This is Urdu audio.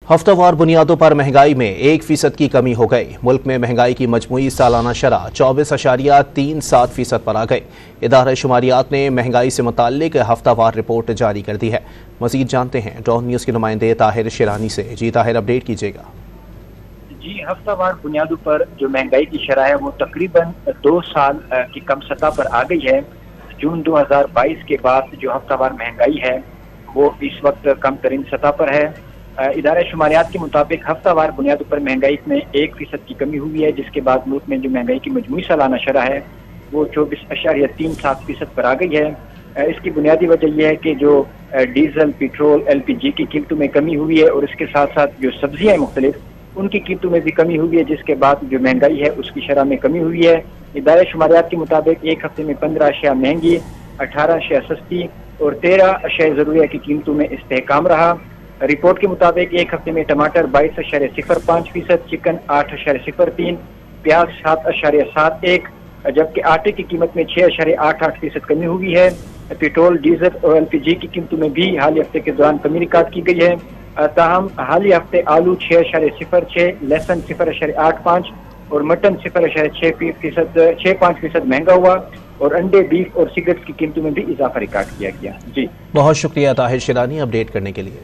ہفتہ وار بنیادوں پر مہنگائی میں 1% کی کمی ہو گئی۔ ملک میں مہنگائی کی مجموعی سالانہ شرح 24.37% پر آ گئی۔ ادارہ شماریات نے مہنگائی سے متعلق ہفتہ وار رپورٹ جاری کر دی ہے۔ مزید جانتے ہیں ڈان نیوز کے نمائندے طاہر شیرانی سے۔ جی طاہر، اپڈیٹ کیجیے گا۔ جی، ہفتہ وار بنیادوں پر جو مہنگائی کی شرح ہے وہ تقریباً 2 سال کی کم سطح پر آ گئی ہے۔ جون 2022 کے بعد جو ہفتہ وار مہنگائی ہے وہ اس وقت کم ترین سطح پر ہے۔ ادارہ شماریات کے مطابق ہفتہ وار بنیادوں پر مہنگائی میں 1% کی کمی ہوئی ہے، جس کے بعد ملک میں جو مہنگائی کی مجموعی سالانہ شرح ہے وہ 24.37% پر آ گئی ہے۔ اس کی بنیادی وجہ یہ ہے کہ جو ڈیزل، پیٹرول، LPG کی قیمتوں میں کمی ہوئی ہے اور اس کے ساتھ ساتھ جو سبزیاں مختلف ان کی قیمتوں میں بھی کمی ہوئی ہے، جس کے بعد جو مہنگائی ہے اس کی شرح میں کمی ہوئی ہے۔ ادارہ شماریات کے مطابق ایک ہفتے میں 15 اشیاء مہنگی، 18 اشیاء سستی اور 13 اشیاء ضروریہ کی قیمتوں میں استحکام رہا۔ رپورٹ کے مطابق ایک ہفتے میں ٹماٹر 22.05%، چکن 8.03%، پیاز 7.71%، جبکہ آٹے کی قیمت میں 6.88% کمی ہوئی ہے۔ پیٹرول، ڈیزل اور LPG کی قیمتوں میں بھی حالیہ ہفتے کے دوران کمی ریکارڈ کی گئی ہے۔ تاہم حالیہ ہفتے آلو 6.06، لہسن 0.85 اور مٹن 0.65% مہنگا ہوا اور انڈے، بیف اور سگریٹ کی قیمتوں میں بھی اضافہ ریکارڈ کیا گیا۔ جی، بہت شکریہ طاہر شیرانی اپڈیٹ کرنے کے لیے۔